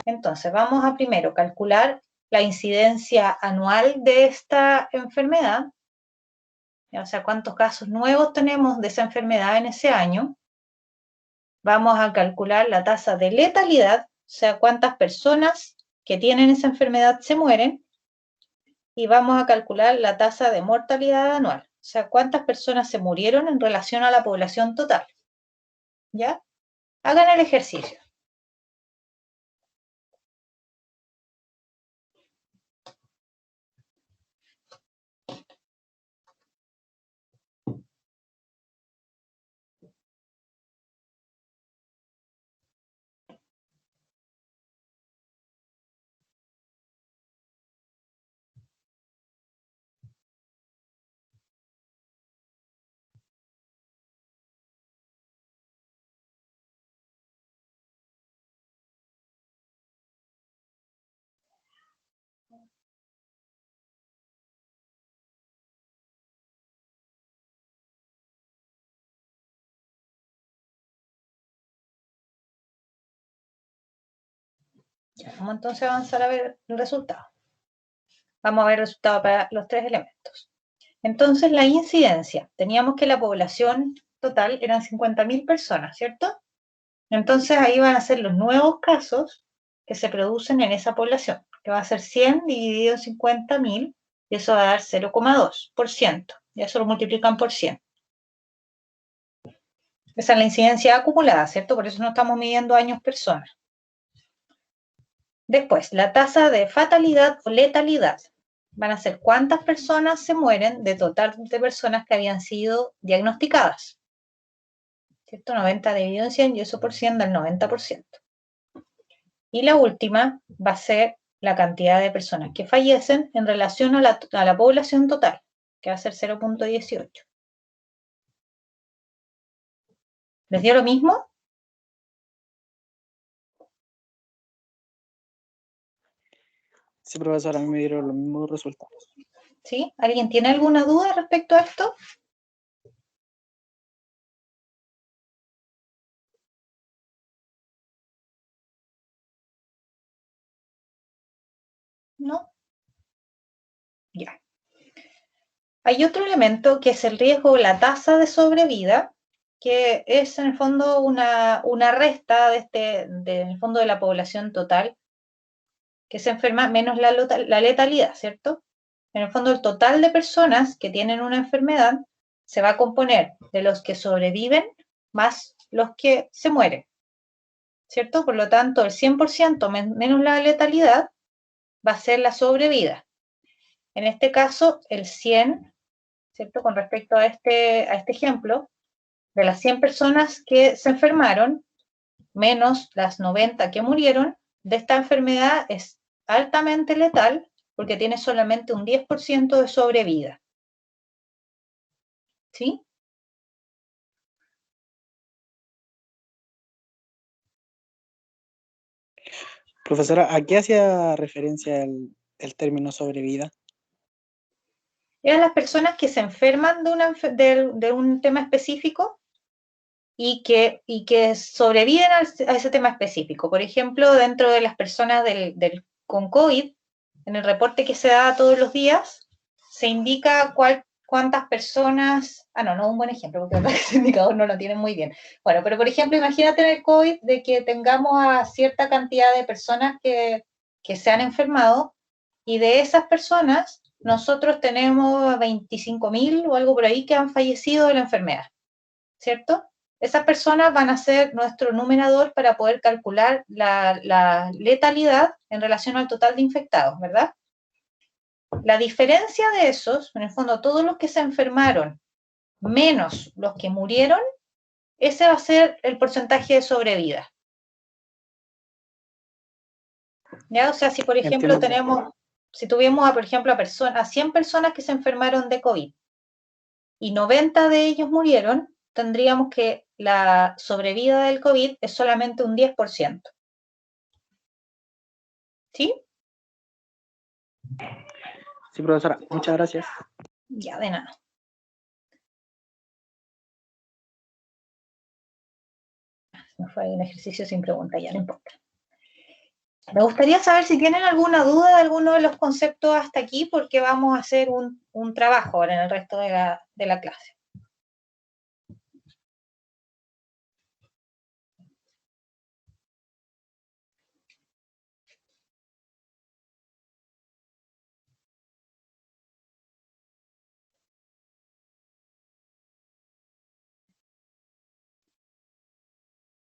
Entonces, vamos a primero calcular la incidencia anual de esta enfermedad, o sea, cuántos casos nuevos tenemos de esa enfermedad en ese año. Vamos a calcular la tasa de letalidad, o sea, cuántas personas que tienen esa enfermedad se mueren, y vamos a calcular la tasa de mortalidad anual, o sea, cuántas personas se murieron en relación a la población total. ¿Ya? Hagan el ejercicio. Ya, vamos entonces a avanzar a ver el resultado. Vamos a ver el resultado para los tres elementos. Entonces, la incidencia. Teníamos que la población total eran 50.000 personas, ¿cierto? Entonces, ahí van a ser los nuevos casos que se producen en esa población, que va a ser 100 dividido en 50.000, y eso va a dar 0,2%. Y eso lo multiplican por 100. Esa es la incidencia acumulada, ¿cierto? Por eso no estamos midiendo años personas. Después, la tasa de fatalidad o letalidad. Van a ser cuántas personas se mueren de total de personas que habían sido diagnosticadas. ¿Cierto? 90 dividido en 100 y eso por 100 da el 90%. Y la última va a ser la cantidad de personas que fallecen en relación a la población total, que va a ser 0.18. ¿Les dio lo mismo? Sí, profesora, a mí me dieron los mismos resultados. ¿Sí? ¿Alguien tiene alguna duda respecto a esto? ¿No? Ya. Hay otro elemento que es el riesgo, la tasa de sobrevida, que es en el fondo una resta del fondo de la población total que se enferma menos la letalidad, ¿cierto? En el fondo el total de personas que tienen una enfermedad se va a componer de los que sobreviven más los que se mueren, ¿cierto? Por lo tanto, el 100% menos la letalidad va a ser la sobrevida. En este caso, el 100, ¿cierto? Con respecto a este ejemplo, de las 100 personas que se enfermaron, menos las 90 que murieron, de esta enfermedad es altamente letal porque tiene solamente un 10% de sobrevida. ¿Sí? Profesora, ¿a qué hacía referencia el término sobrevida? Eran las personas que se enferman de un tema específico y que sobreviven a ese tema específico. Por ejemplo, dentro de las personas con COVID, en el reporte que se da todos los días, se indica cuántas personas, no es un buen ejemplo, porque ese indicador no lo tienen muy bien. Bueno, pero por ejemplo, imagínate en el COVID de que tengamos a cierta cantidad de personas que se han enfermado, y de esas personas, nosotros tenemos 25.000 o algo por ahí que han fallecido de la enfermedad, ¿cierto? Esas personas van a ser nuestro numerador para poder calcular la letalidad en relación al total de infectados, ¿verdad? La diferencia de esos, en el fondo, todos los que se enfermaron menos los que murieron, ese va a ser el porcentaje de sobrevida. ¿Ya? O sea, si por ejemplo si tuviéramos, por ejemplo, a 100 personas que se enfermaron de COVID y 90 de ellos murieron, tendríamos que la sobrevida del COVID es solamente un 10%. ¿Sí? Sí, profesora, muchas gracias. Ya, de nada. Me fue un ejercicio sin pregunta, ya no importa. Me gustaría saber si tienen alguna duda de alguno de los conceptos hasta aquí, porque vamos a hacer un trabajo ahora en el resto de la clase.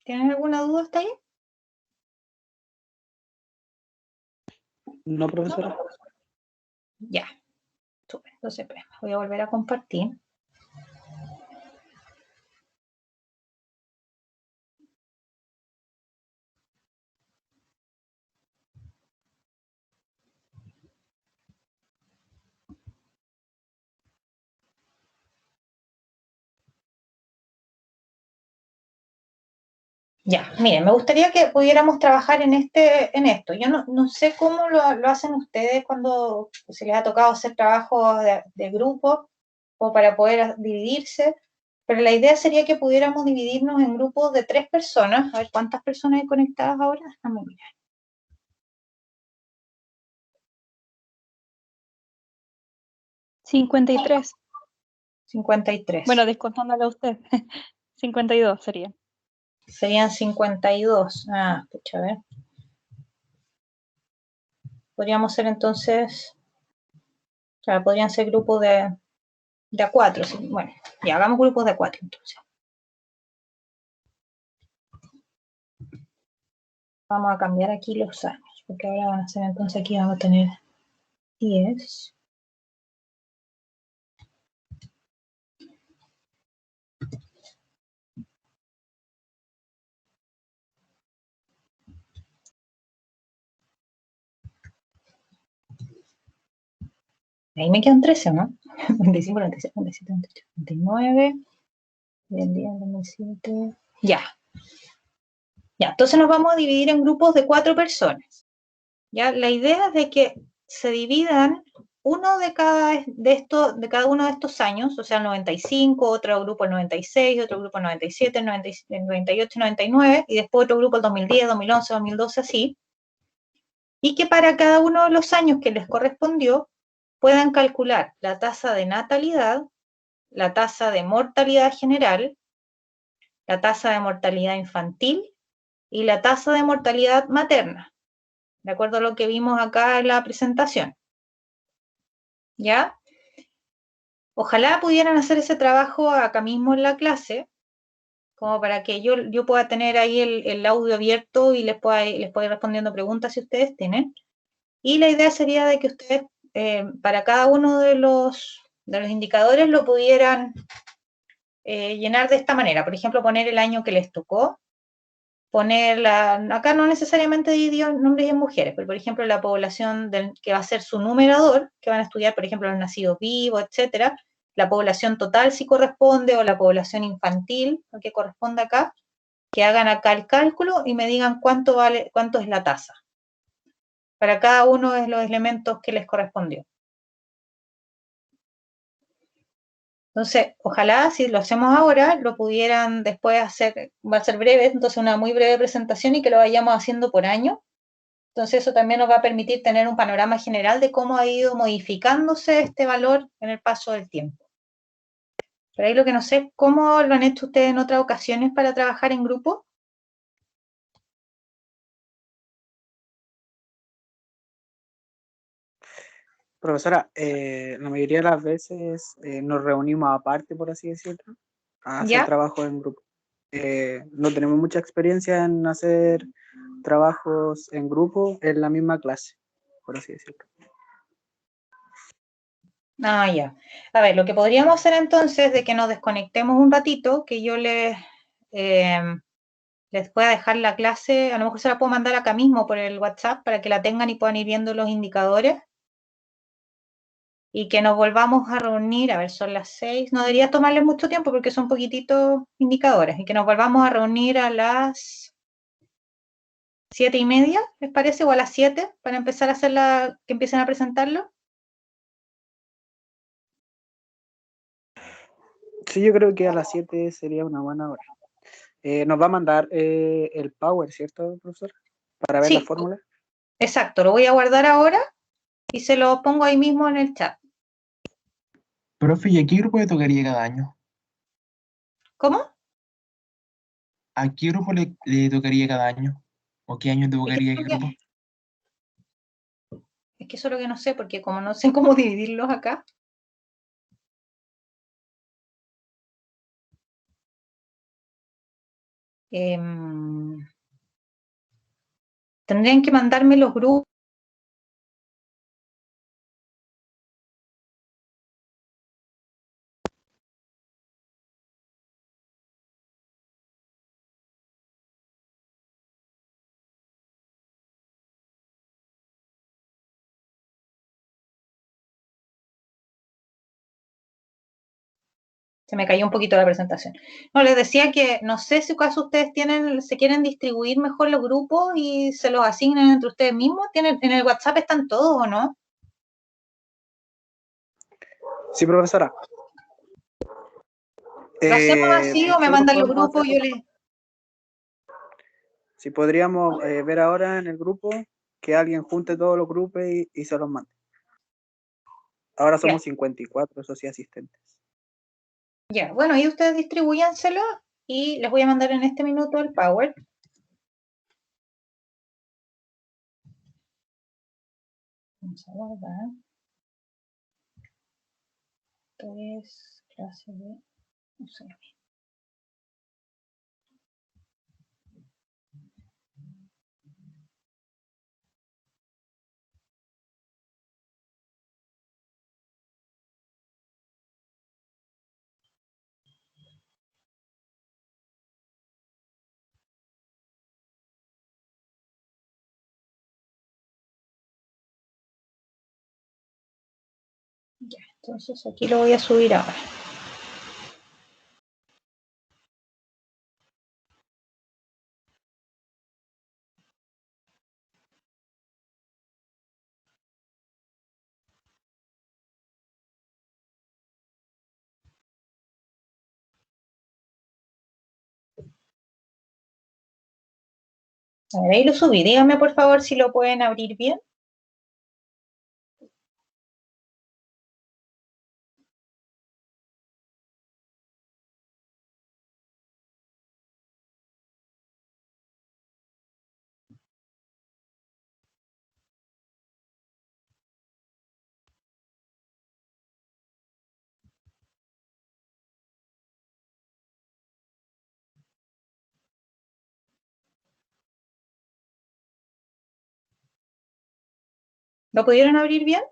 ¿Tienen alguna duda hasta ahí? No, profesora. Ya. Entonces, voy a volver a compartir. Ya, miren, me gustaría que pudiéramos trabajar en esto. Yo no sé cómo lo hacen ustedes cuando se les ha tocado hacer trabajo de grupo o para poder dividirse, pero la idea sería que pudiéramos dividirnos en grupos de 3 personas. A ver, ¿cuántas personas hay conectadas ahora? Déjame mirar. 53. 53. Bueno, descontándole a usted. 52 sería. Serían 52. Pucha, a ver. Podríamos ser entonces, claro, podrían ser grupos de a 4. ¿Sí? Bueno, ya hagamos grupos de a 4 entonces. Vamos a cambiar aquí los años, porque ahora van a ser, entonces aquí vamos a tener 10. Ahí me quedan 13, ¿no? 25, 46, 47, 48, 49, del día 2007. Ya. Ya, entonces nos vamos a dividir en grupos de 4 personas. Ya, la idea es de que se dividan uno de cada uno de estos años, o sea, el 95, otro grupo el 96, otro grupo el 97, el 98, 99, y después otro grupo el 2010, 2011, 2012, así. Y que para cada uno de los años que les correspondió, puedan calcular la tasa de natalidad, la tasa de mortalidad general, la tasa de mortalidad infantil y la tasa de mortalidad materna, de acuerdo a lo que vimos acá en la presentación. ¿Ya? Ojalá pudieran hacer ese trabajo acá mismo en la clase, como para que yo pueda tener ahí el audio abierto y les pueda ir respondiendo preguntas si ustedes tienen. Y la idea sería de que ustedes, para cada uno de los indicadores, lo pudieran llenar de esta manera. Por ejemplo, poner el año que les tocó, acá no necesariamente dividido en hombres y en mujeres, pero por ejemplo la población que va a ser su numerador, que van a estudiar, por ejemplo, los nacidos vivos, etcétera, la población total si corresponde, o la población infantil, lo que corresponde acá, que hagan acá el cálculo y me digan cuánto es la tasa, para cada uno de los elementos que les correspondió. Entonces, ojalá si lo hacemos ahora, lo pudieran después hacer, va a ser breve, entonces una muy breve presentación y que lo vayamos haciendo por año. Entonces eso también nos va a permitir tener un panorama general de cómo ha ido modificándose este valor en el paso del tiempo. Pero ahí lo que no sé, ¿cómo lo han hecho ustedes en otras ocasiones para trabajar en grupo? Profesora, la mayoría de las veces nos reunimos aparte, por así decirlo, a hacer ¿Ya? trabajo en grupo. No tenemos mucha experiencia en hacer trabajos en grupo en la misma clase, por así decirlo. Ah, ya. A ver, lo que podríamos hacer entonces es de que nos desconectemos un ratito, que yo les pueda dejar la clase, a lo mejor se la puedo mandar acá mismo por el WhatsApp para que la tengan y puedan ir viendo los indicadores. Y que nos volvamos a reunir, a ver, son las 6, no debería tomarles mucho tiempo porque son poquititos indicadores, y que nos volvamos a reunir a las 7:30, ¿les parece? O a las 7, para empezar a que empiecen a presentarlo. Sí, yo creo que a las 7 sería una buena hora. Nos va a mandar el Power, ¿cierto, profesor? Para ver la Sí, fórmula. exacto, lo voy a guardar ahora y se lo pongo ahí mismo en el chat. Profe, ¿y a qué grupo le tocaría cada año? ¿Cómo? ¿A qué grupo le tocaría cada año? ¿O qué año le tocaría qué grupo? Es que eso es lo que no sé, porque como no sé cómo dividirlos acá. Tendrían que mandarme los grupos. Se me cayó un poquito la presentación. No, les decía que no sé si acaso ustedes se quieren distribuir mejor los grupos y se los asignan entre ustedes mismos. ¿En el WhatsApp están todos o no? Sí, profesora. ¿Lo hacemos así o me nosotros mandan los podemos grupos? hacerlo. Si podríamos ver ahora en el grupo que alguien junte todos los grupos y se los mande. Ahora somos 54 socios asistentes. Ya, bueno, ahí ustedes distribúyanselo y les voy a mandar en este minuto el Power. Vamos a guardar. Esto es clase de UCM. Ya, entonces aquí lo voy a subir ahora. A ver, ahí lo subí. Díganme por favor si lo pueden abrir bien. ¿Lo pudieron abrir bien?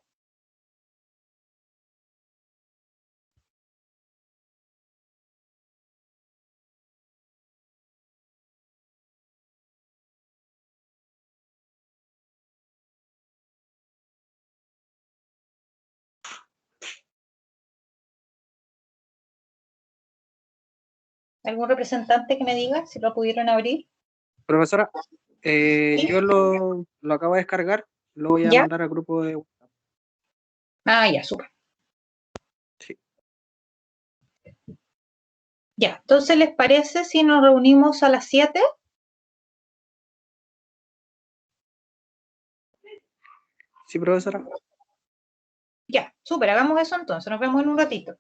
¿Algún representante que me diga si lo pudieron abrir? Profesora, ¿Sí? yo lo acabo de descargar, lo voy a ¿Ya? mandar al grupo de WhatsApp. Ah, ya, súper. Sí. Ya, entonces, ¿les parece si nos reunimos a las 7? Sí, profesora. Ya, súper, hagamos eso entonces. Nos vemos en un ratito.